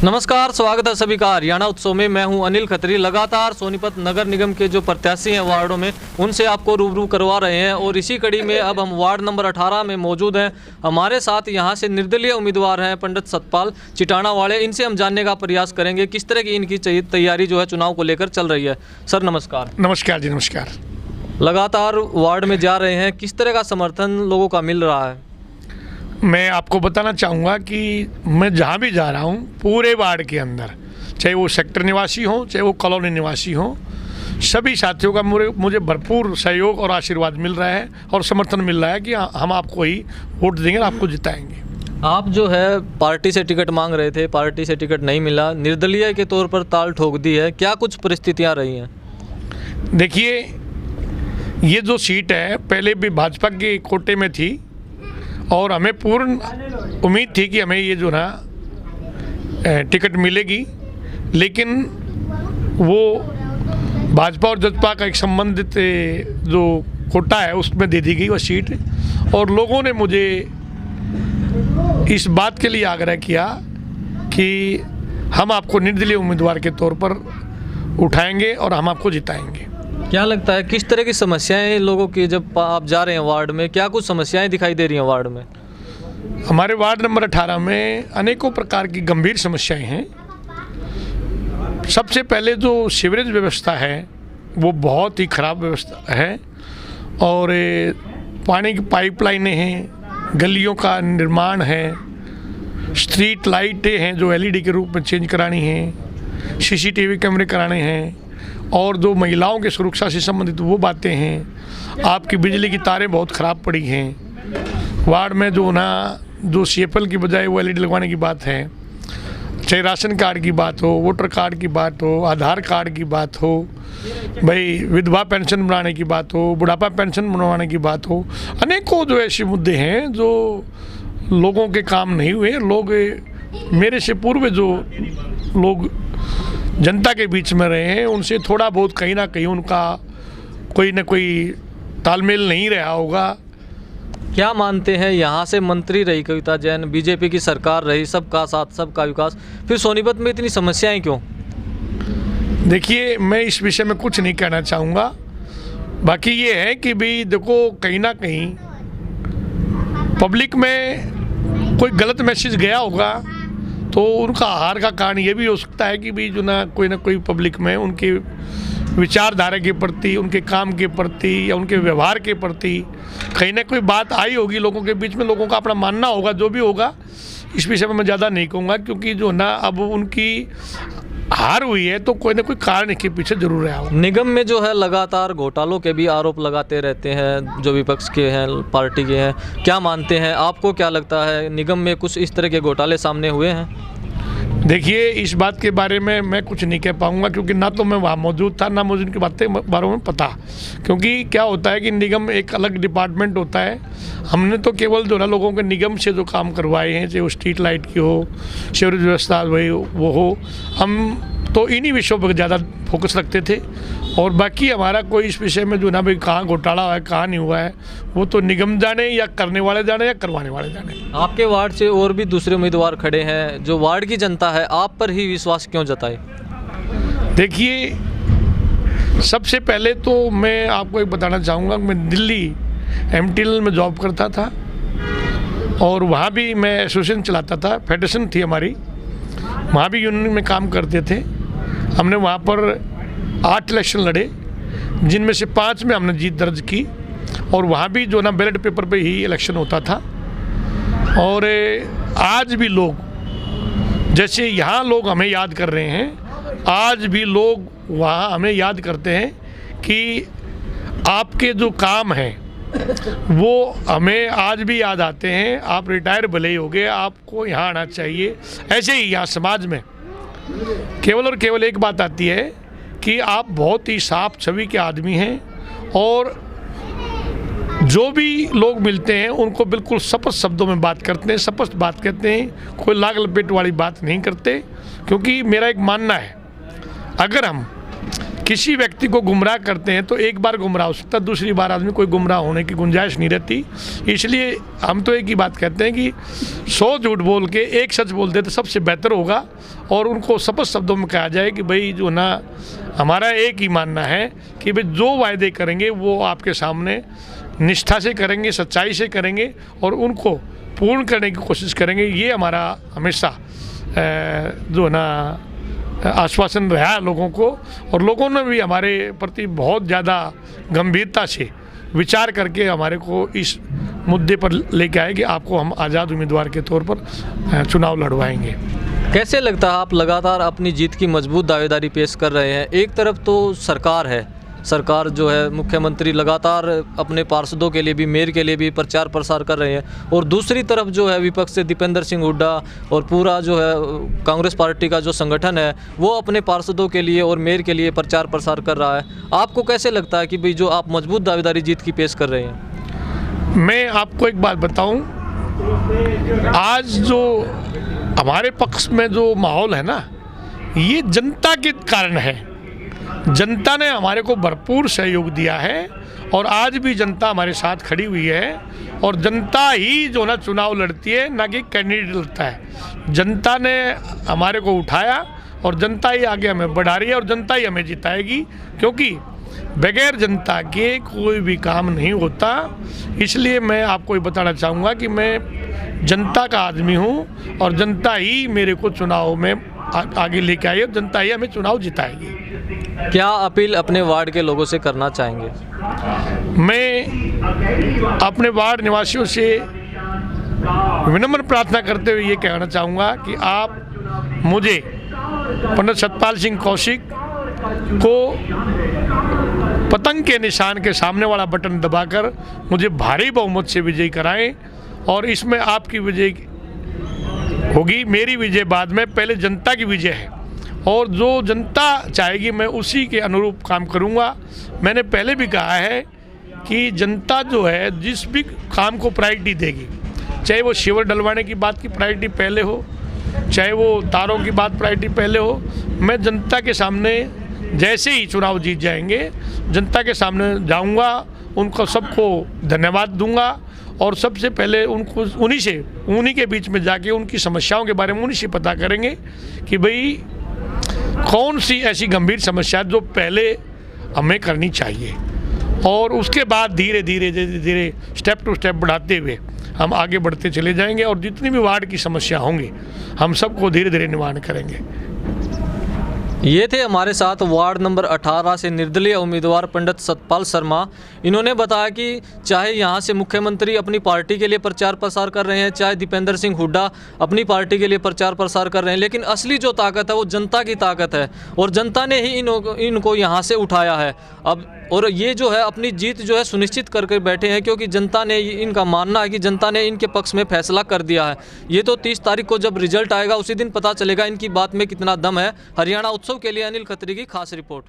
नमस्कार, स्वागत है सभी का हरियाणा उत्सव में। मैं हूं अनिल खत्री। लगातार सोनीपत नगर निगम के जो प्रत्याशी हैं वार्डों में, उनसे आपको रूबरू करवा रहे हैं और इसी कड़ी में अब हम वार्ड नंबर 18 में मौजूद हैं। हमारे साथ यहां से निर्दलीय उम्मीदवार हैं पंडित सतपाल चिटाना वाले। इनसे हम जानने का प्रयास करेंगे किस तरह की इनकी तैयारी जो है चुनाव को लेकर चल रही है। सर नमस्कार। नमस्कार जी, नमस्कार। लगातार वार्ड में जा रहे हैं, किस तरह का समर्थन लोगों का मिल रहा है? मैं आपको बताना चाहूँगा कि मैं जहाँ भी जा रहा हूँ पूरे वार्ड के अंदर, चाहे वो सेक्टर निवासी हों चाहे वो कॉलोनी निवासी हों, सभी साथियों का मुझे भरपूर सहयोग और आशीर्वाद मिल रहा है और समर्थन मिल रहा है कि हम आपको ही वोट देंगे और आपको जिताएंगे। आप जो है पार्टी से टिकट मांग रहे थे, पार्टी से टिकट नहीं मिला, निर्दलीय के तौर पर ताल ठोक दी है, क्या कुछ परिस्थितियाँ रही हैं? देखिए, ये जो सीट है पहले भी भाजपा के कोटे में थी और हमें पूर्ण उम्मीद थी कि हमें ये जो ना टिकट मिलेगी, लेकिन वो भाजपा और जसपा का एक संबंधित जो कोटा है उसमें दे दी गई वो सीट। और लोगों ने मुझे इस बात के लिए आग्रह किया कि हम आपको निर्दलीय उम्मीदवार के तौर पर उठाएंगे और हम आपको जिताएंगे। क्या लगता है किस तरह की समस्याएं लोगों की जब आप जा रहे हैं वार्ड में, क्या कुछ समस्याएं दिखाई दे रही हैं वार्ड में? हमारे वार्ड नंबर 18 में अनेकों प्रकार की गंभीर समस्याएं हैं। सबसे पहले जो सीवरेज व्यवस्था है वो बहुत ही ख़राब व्यवस्था है और पानी की पाइपलाइनें हैं, गलियों का निर्माण है, स्ट्रीट लाइटें हैं जो एलईडी के रूप में चेंज करानी हैं, सीसीटीवी कैमरे कराने हैं और जो महिलाओं की सुरक्षा से संबंधित वो बातें हैं। आपकी बिजली की तारें बहुत ख़राब पड़ी हैं वार्ड में, जो सीएफएल की बजाय वो एलईडी लगवाने की बात है। चाहे राशन कार्ड की बात हो, वोटर कार्ड की बात हो, आधार कार्ड की बात हो, भाई विधवा पेंशन बनाने की बात हो, बुढ़ापा पेंशन बनवाने की बात हो, अनेकों जो ऐसे मुद्दे हैं जो लोगों के काम नहीं हुए। लोग मेरे से पूर्व जो लोग जनता के बीच में रहे हैं उनसे थोड़ा बहुत कहीं ना कहीं उनका कोई ना कोई तालमेल नहीं रहा होगा। क्या मानते हैं, यहाँ से मंत्री रही कविता जैन, बीजेपी की सरकार रही, सबका साथ सबका विकास, फिर सोनीपत में इतनी समस्याएं क्यों? देखिए, मैं इस विषय में कुछ नहीं कहना चाहूँगा। बाकी ये है कि भाई देखो, कहीं ना कहीं पब्लिक में कोई गलत मैसेज गया होगा तो उनका हार का कारण ये भी हो सकता है कि भी जो ना कोई पब्लिक में उनके विचारधारा के प्रति, उनके काम के प्रति या उनके व्यवहार के प्रति कहीं ना कोई बात आई होगी लोगों के बीच में। लोगों का अपना मानना होगा, जो भी होगा। इस विषय में मैं ज़्यादा नहीं कहूँगा क्योंकि जो ना अब उनकी हार हुई है तो कोई ना कोई कारण इसके पीछे जरूर रहा हो। निगम में जो है लगातार घोटालों के भी आरोप लगाते रहते हैं जो विपक्ष के हैं, पार्टी के हैं। क्या मानते हैं, आपको क्या लगता है, निगम में कुछ इस तरह के घोटाले सामने हुए हैं? देखिए, इस बात के बारे में मैं कुछ नहीं कह पाऊंगा क्योंकि ना तो मैं वहाँ मौजूद था, ना मुझे उनकी बातें बारे में पता। क्योंकि क्या होता है कि निगम एक अलग डिपार्टमेंट होता है। हमने तो केवल जो ना लोगों के निगम से जो काम करवाए हैं, चाहे वो स्ट्रीट लाइट की हो, सीवरेज व्यवस्था वो हो, हम तो इन्हीं विषयों पर ज़्यादा फोकस रखते थे। और बाकी हमारा कोई इस विषय में जो ना भाई कहाँ घोटाला हुआ है कहाँ नहीं हुआ है वो तो निगम जाने या करने वाले जाने या करवाने वाले जाने। आपके वार्ड से और भी दूसरे उम्मीदवार खड़े हैं, जो वार्ड की जनता है आप पर ही विश्वास क्यों जताए? देखिए, सबसे पहले तो मैं आपको एक बताना चाहूँगा, मैं दिल्ली एमटीएल में जॉब करता था और वहाँ भी मैं एसोसिएशन चलाता था, फेडरेशन थी हमारी, वहाँ भी यूनियन में काम करते थे। हमने वहाँ पर 8 इलेक्शन लड़े जिनमें से 5 में हमने जीत दर्ज की और वहाँ भी जो ना बैलेट पेपर पे ही इलेक्शन होता था। और आज भी लोग, जैसे यहाँ लोग हमें याद कर रहे हैं, आज भी लोग वहाँ हमें याद करते हैं कि आपके जो काम हैं वो हमें आज भी याद आते हैं। आप रिटायर भले ही हो गए, आपको यहाँ आना चाहिए। ऐसे ही यहाँ समाज में केवल और केवल एक बात आती है कि आप बहुत ही साफ छवि के आदमी हैं और जो भी लोग मिलते हैं उनको बिल्कुल स्पष्ट शब्दों में बात करते हैं, स्पष्ट बात करते हैं, कोई लाग लपेट वाली बात नहीं करते। क्योंकि मेरा एक मानना है, अगर हम किसी व्यक्ति को गुमराह करते हैं तो एक बार गुमराह हो सकता है, दूसरी बार आदमी कोई गुमराह होने की गुंजाइश नहीं रहती। इसलिए हम तो एक ही बात कहते हैं कि 100 झूठ बोल के एक सच बोल दे तो सबसे बेहतर होगा। और उनको स्पष्ट शब्दों में कहा जाए कि भाई जो ना, हमारा एक ही मानना है कि भाई जो वायदे करेंगे वो आपके सामने निष्ठा से करेंगे, सच्चाई से करेंगे और उनको पूर्ण करने की कोशिश करेंगे। ये हमारा हमेशा जो ना आश्वासन रहा है लोगों को, और लोगों ने भी हमारे प्रति बहुत ज़्यादा गंभीरता से विचार करके हमारे को इस मुद्दे पर लेके आए कि आपको हम आज़ाद उम्मीदवार के तौर पर चुनाव लड़वाएंगे। कैसे लगता है, आप लगातार अपनी जीत की मजबूत दावेदारी पेश कर रहे हैं। एक तरफ तो सरकार है, सरकार जो है मुख्यमंत्री लगातार अपने पार्षदों के लिए भी, मेयर के लिए भी प्रचार प्रसार कर रहे हैं, और दूसरी तरफ जो है विपक्ष से दीपेंद्र सिंह हुड्डा और पूरा जो है कांग्रेस पार्टी का जो संगठन है वो अपने पार्षदों के लिए और मेयर के लिए प्रचार प्रसार कर रहा है। आपको कैसे लगता है कि भाई जो आप मजबूत दावेदारी जीत की पेश कर रहे हैं? मैं आपको एक बात बताऊं, आज जो हमारे पक्ष में जो माहौल है ना, ये जनता के कारण है। जनता ने हमारे को भरपूर सहयोग दिया है और आज भी जनता हमारे साथ खड़ी हुई है, और जनता ही जो ना चुनाव लड़ती है, ना कि कैंडिडेट लड़ता है। जनता ने हमारे को उठाया और जनता ही आगे हमें बढ़ा रही है और जनता ही हमें जिताएगी, क्योंकि बगैर जनता के कोई भी काम नहीं होता। इसलिए मैं आपको ये बताना चाहूँगा कि मैं जनता का आदमी हूँ और जनता ही मेरे को चुनाव में आगे लेके आई और जनता ही हमें चुनाव जिताएगी। क्या अपील अपने वार्ड के लोगों से करना चाहेंगे? मैं अपने वार्ड निवासियों से विनम्र प्रार्थना करते हुए ये कहना चाहूँगा कि आप मुझे पंडित सतपाल सिंह कौशिक को पतंग के निशान के सामने वाला बटन दबाकर मुझे भारी बहुमत से विजयी कराएं, और इसमें आपकी विजय होगी, मेरी विजय बाद में, पहले जनता की विजय है और जो जनता चाहेगी मैं उसी के अनुरूप काम करूंगा। मैंने पहले भी कहा है कि जनता जो है जिस भी काम को प्रायोरिटी देगी, चाहे वो शिविर डलवाने की बात की प्रायोरिटी पहले हो, चाहे वो तारों की बात प्रायोरिटी पहले हो, मैं जनता के सामने जैसे ही चुनाव जीत जाएंगे जनता के सामने जाऊंगा, उनको सबको धन्यवाद दूंगा और सबसे पहले उनको उन्हीं के बीच में जाके उनकी समस्याओं के बारे में उन्हीं से पता करेंगे कि भाई कौन सी ऐसी गंभीर समस्या जो पहले हमें करनी चाहिए, और उसके बाद धीरे धीरे स्टेप टू स्टेप बढ़ाते हुए हम आगे बढ़ते चले जाएंगे और जितनी भी वार्ड की समस्या होंगी हम सबको धीरे धीरे निवारण करेंगे। ये थे हमारे साथ वार्ड नंबर 18 से निर्दलीय उम्मीदवार पंडित सतपाल शर्मा। इन्होंने बताया कि चाहे यहाँ से मुख्यमंत्री अपनी पार्टी के लिए प्रचार प्रसार कर रहे हैं, चाहे दीपेंद्र सिंह हुड्डा अपनी पार्टी के लिए प्रचार प्रसार कर रहे हैं, लेकिन असली जो ताकत है वो जनता की ताकत है और जनता ने ही इनको यहाँ से उठाया है। अब और ये जो है अपनी जीत जो है सुनिश्चित करके बैठे हैं, क्योंकि जनता ने, इनका मानना है कि जनता ने इनके पक्ष में फैसला कर दिया है। ये तो 30 तारीख को जब रिजल्ट आएगा उसी दिन पता चलेगा इनकी बात में कितना दम है। हरियाणा उत्सव के लिए अनिल खत्री की खास रिपोर्ट।